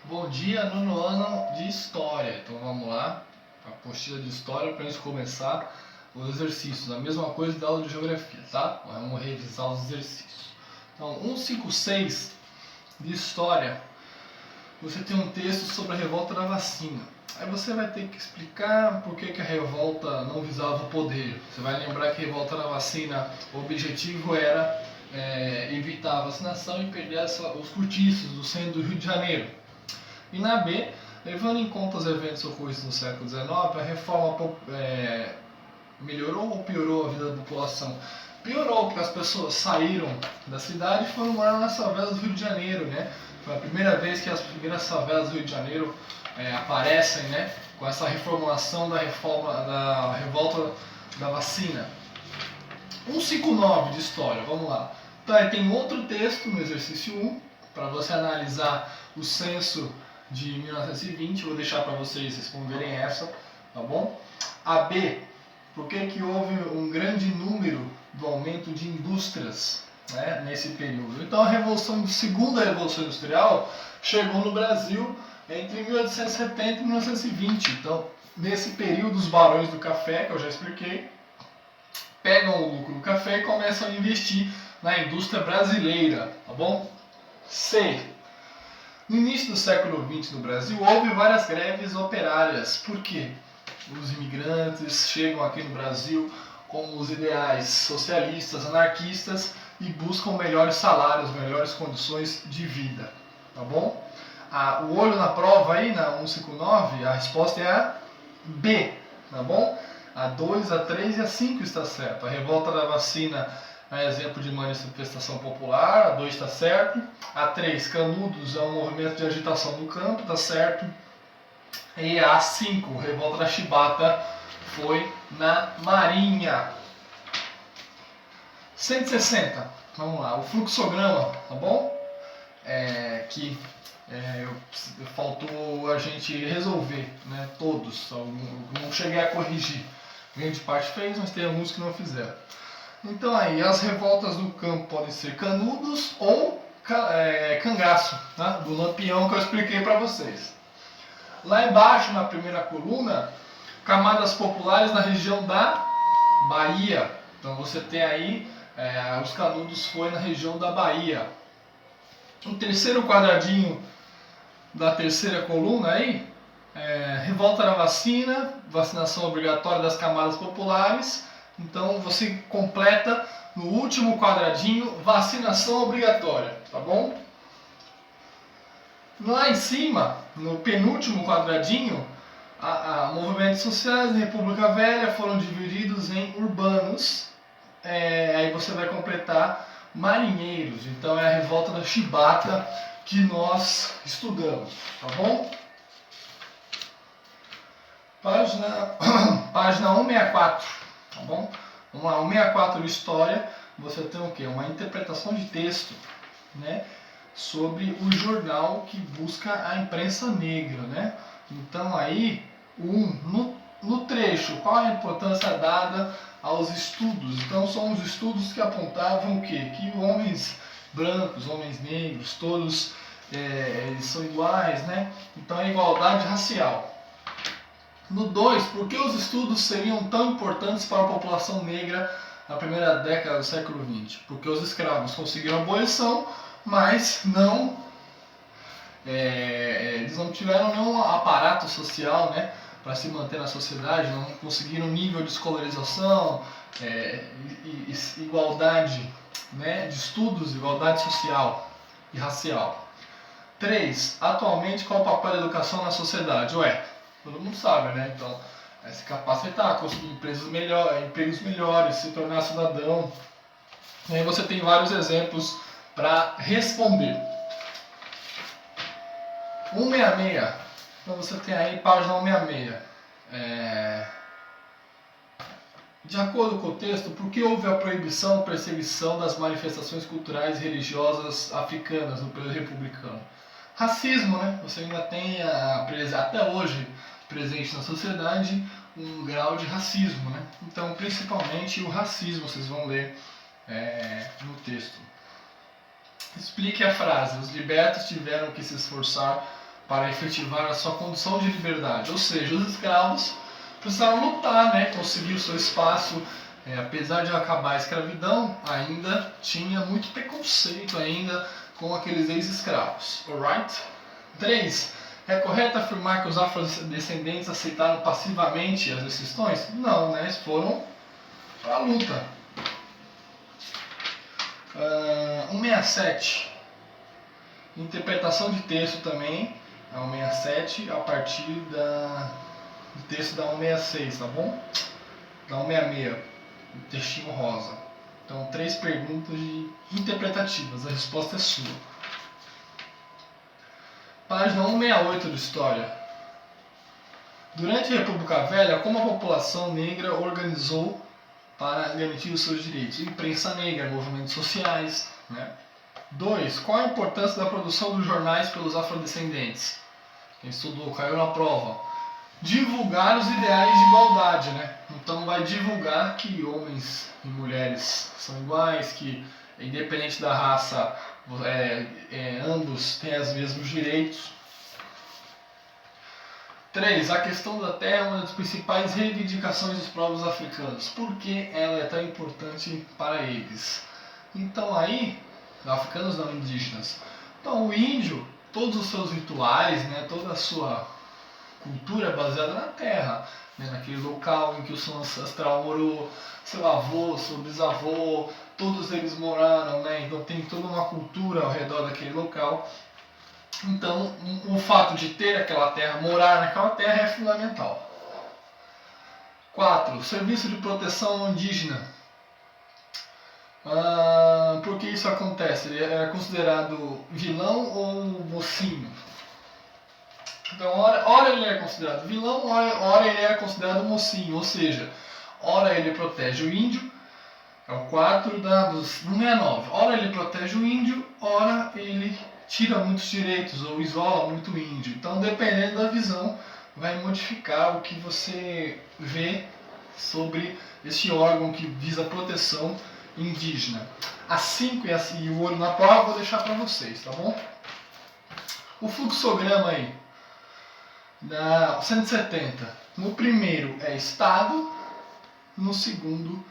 Bom dia, nono ano de História. Então vamos lá, a apostila de História para a gente começar os exercícios. A mesma coisa da aula de Geografia, tá? Vamos revisar os exercícios. Então, 156 de História, você tem um texto sobre a revolta da vacina. Aí você vai ter que explicar por que a revolta não visava o poder. Você vai lembrar que a revolta da vacina, o objetivo era evitar a vacinação e perder os cortiços do centro do Rio de Janeiro. E na B, levando em conta os eventos ocorridos no século XIX, a reforma melhorou ou piorou a vida da população? Piorou, porque as pessoas saíram da cidade e foram morar nas favelas do Rio de Janeiro, né? Foi a primeira vez que as primeiras favelas do Rio de Janeiro aparecem, né? Com essa reformulação da revolta da vacina. 159 de História, vamos lá. Então, tem outro texto no exercício 1, para você analisar o censo de 1920, vou deixar para vocês responderem essa, tá bom? A B, por que houve um grande número do aumento de indústrias, né, nesse período? Então a segunda Revolução Industrial chegou no Brasil entre 1870 e 1920. Então, nesse período, os barões do café, que eu já expliquei, pegam o lucro do café e começam a investir na indústria brasileira, tá bom? C. No início do século XX no Brasil, houve várias greves operárias. Por quê? Os imigrantes chegam aqui no Brasil com os ideais socialistas, anarquistas e buscam melhores salários, melhores condições de vida. Tá bom? O olho na prova aí, na 159, a resposta é a B. Tá bom? A 2, a 3 e a 5 está certo. A revolta da vacina é exemplo de manifestação popular, a 2 está certo. A 3, Canudos, é um movimento de agitação no campo, está certo. E a 5, revolta da Chibata, foi na Marinha. 160, vamos lá, o fluxograma, tá bom? Faltou a gente resolver, né? Todos, não cheguei a corrigir. Grande parte fez, mas tem alguns que não fizeram. Então aí, as revoltas do campo podem ser Canudos ou cangaço, né? Do Lampião que eu expliquei para vocês. Lá embaixo, na primeira coluna, camadas populares na região da Bahia. Então você tem aí, os Canudos foi na região da Bahia. O terceiro quadradinho da terceira coluna aí, revolta da vacina, vacinação obrigatória das camadas populares. Então você completa no último quadradinho, vacinação obrigatória, tá bom? Lá em cima, no penúltimo quadradinho, movimentos sociais da República Velha foram divididos em urbanos. Aí você vai completar marinheiros. Então é a revolta da Chibata que nós estudamos, tá bom? Página 164, tá bom? Vamos lá, 164 de História, você tem o quê? Uma interpretação de texto, né? Sobre o jornal que busca a imprensa negra, né? Então aí, no trecho, qual a importância dada aos estudos? Então são os estudos que apontavam o quê? Que homens brancos, homens negros, todos eles são iguais, né? Então a igualdade racial. No 2, por que os estudos seriam tão importantes para a população negra na primeira década do século XX? Porque os escravos conseguiram a abolição, mas eles não tiveram nenhum aparato social, né, para se manter na sociedade, não conseguiram nível de escolarização, igualdade, né, de estudos, igualdade social e racial. 3. Atualmente, qual é o papel da educação na sociedade? Todo mundo sabe, né? Então, se capacitar, conseguir empregos melhores, se tornar cidadão. E aí você tem vários exemplos para responder. 166. Então você tem aí página 166. De acordo com o texto, por que houve a proibição ou perseguição das manifestações culturais e religiosas africanas no período republicano? Racismo, né? Você ainda tem até hoje presente na sociedade um grau de racismo, né? Então, principalmente o racismo, vocês vão ler no texto. Explique a frase: os libertos tiveram que se esforçar para efetivar a sua condição de liberdade. Ou seja, os escravos precisaram lutar, né, conseguir o seu espaço. Apesar de acabar a escravidão, ainda tinha muito preconceito ainda com aqueles ex-escravos. Alright? 3. É correto afirmar que os afrodescendentes aceitaram passivamente as decisões? Não, né? Eles foram para a luta. 167. Interpretação de texto também. A 167 a partir do texto da 166, tá bom? Da 166, o textinho rosa. Então, 3 perguntas interpretativas. A resposta é sua. Página 168 de História. Durante a República Velha, como a população negra organizou para garantir os seus direitos? Imprensa negra, movimentos sociais, né? 2. Qual a importância da produção dos jornais pelos afrodescendentes? Quem estudou, caiu na prova. Divulgar os ideais de igualdade, né? Então vai divulgar que homens e mulheres são iguais, que independente da raça, ambos têm os mesmos direitos. 3. A questão da terra é uma das principais reivindicações dos povos africanos. Por que ela é tão importante para eles? Então aí, africanos não indígenas. Então o índio, todos os seus rituais, né, toda a sua cultura é baseada na terra, né, naquele local em que o seu ancestral morou, seu avô, seu bisavô, todos eles moraram, né, então tem toda uma cultura ao redor daquele local. Então o fato de ter aquela terra, morar naquela terra é fundamental. 4. Serviço de proteção indígena. Por que isso acontece? Ele é considerado vilão ou mocinho? Então, ora ele é considerado vilão, ora ele é considerado mocinho, ou seja, ora ele protege o índio, é o 4 dos 169, ora ele protege o índio, ora ele tira muitos direitos ou isola muito o índio. Então, dependendo da visão, vai modificar o que você vê sobre este órgão que visa a proteção indígena. A 5 e o olho na prova eu vou deixar para vocês, tá bom? O fluxograma aí. Na 170, no primeiro é Estado, no segundo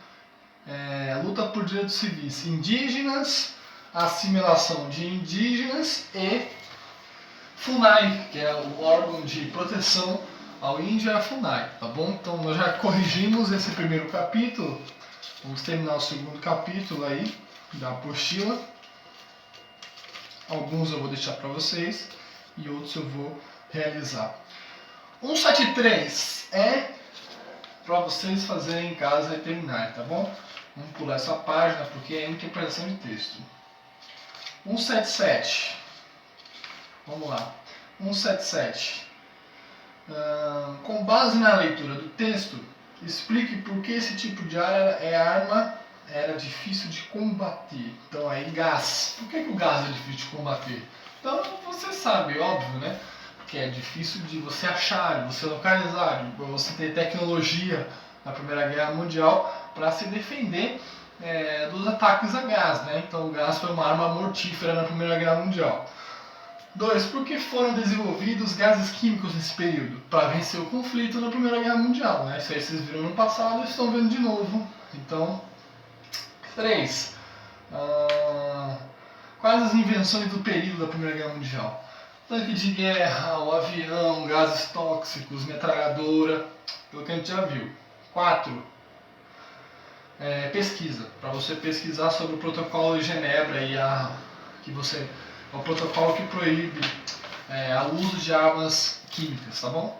é luta por direitos civis indígenas, assimilação de indígenas e FUNAI, que é o órgão de proteção ao índio, é a FUNAI, tá bom? Então nós já corrigimos esse primeiro capítulo, vamos terminar o segundo capítulo aí da apostila. Alguns eu vou deixar para vocês e outros eu vou realizar. 173 é para vocês fazerem em casa e terminar, tá bom? Vamos pular essa página porque é interpretação de texto. 177. Vamos lá. 177. Com base na leitura do texto, explique por que esse tipo de arma era difícil de combater. Então aí gás. Por que o gás é difícil de combater? Então você sabe, óbvio, né? Que é difícil de você achar, de você localizar, de você ter tecnologia na Primeira Guerra Mundial para se defender dos ataques a gás, né? Então o gás foi uma arma mortífera na Primeira Guerra Mundial. 2. Por que foram desenvolvidos gases químicos nesse período? Para vencer o conflito na Primeira Guerra Mundial, né? Isso aí vocês viram no passado e estão vendo de novo. Então, 3. Quais as invenções do período da Primeira Guerra Mundial? Tanque de guerra, o avião, gases tóxicos, metralhadora, pelo que a gente já viu. 4. Pesquisa, para você pesquisar sobre o protocolo de Genebra e o protocolo que proíbe o uso de armas químicas, tá bom?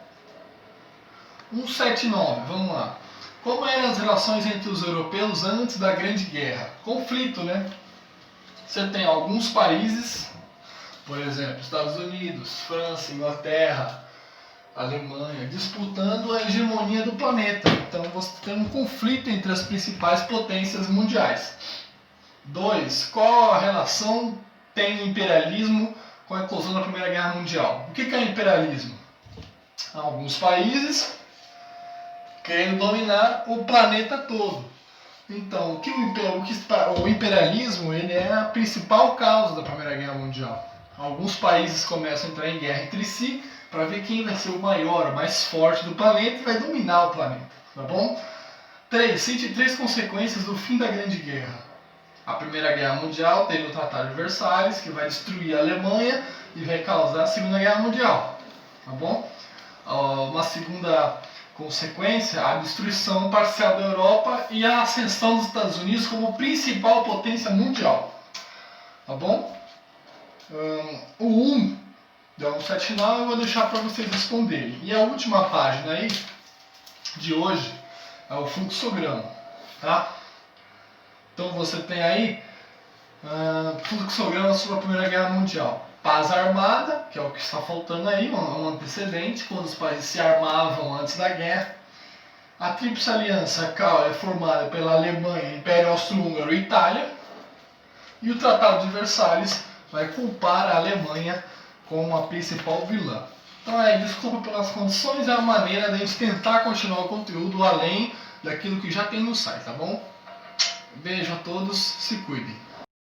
179, vamos lá. Como eram as relações entre os europeus antes da Grande Guerra? Conflito, né? Você tem alguns países, por exemplo, Estados Unidos, França, Inglaterra, Alemanha, disputando a hegemonia do planeta. Então você tem um conflito entre as principais potências mundiais. 2. Qual a relação tem o imperialismo com a eclosão da Primeira Guerra Mundial? O que é imperialismo? Alguns países querendo dominar o planeta todo. Então, o imperialismo ele é a principal causa da Primeira Guerra Mundial. alguns países começam a entrar em guerra entre si para ver quem vai ser o maior, o mais forte do planeta e vai dominar o planeta, tá bom? 3. Cite 3 consequências do fim da Grande Guerra. A Primeira Guerra Mundial teve o Tratado de Versalhes, que vai destruir a Alemanha e vai causar a Segunda Guerra Mundial, tá bom? Uma segunda consequência, a destruição parcial da Europa e a ascensão dos Estados Unidos como principal potência mundial, tá bom? O 1 da 179 eu vou deixar para vocês responderem. E a última página aí de hoje é o fluxograma, tá? Então você tem aí fluxograma sobre a Primeira Guerra Mundial. Paz armada, que é o que está faltando aí, um antecedente, quando os países se armavam antes da guerra. A Tríplice Aliança é formada pela Alemanha, Império Austro-Húngaro e Itália. E o Tratado de Versalhes vai culpar a Alemanha como a principal vilã. Então desculpa pelas condições, é uma maneira de a gente tentar continuar o conteúdo além daquilo que já tem no site, tá bom? Beijo a todos, se cuidem.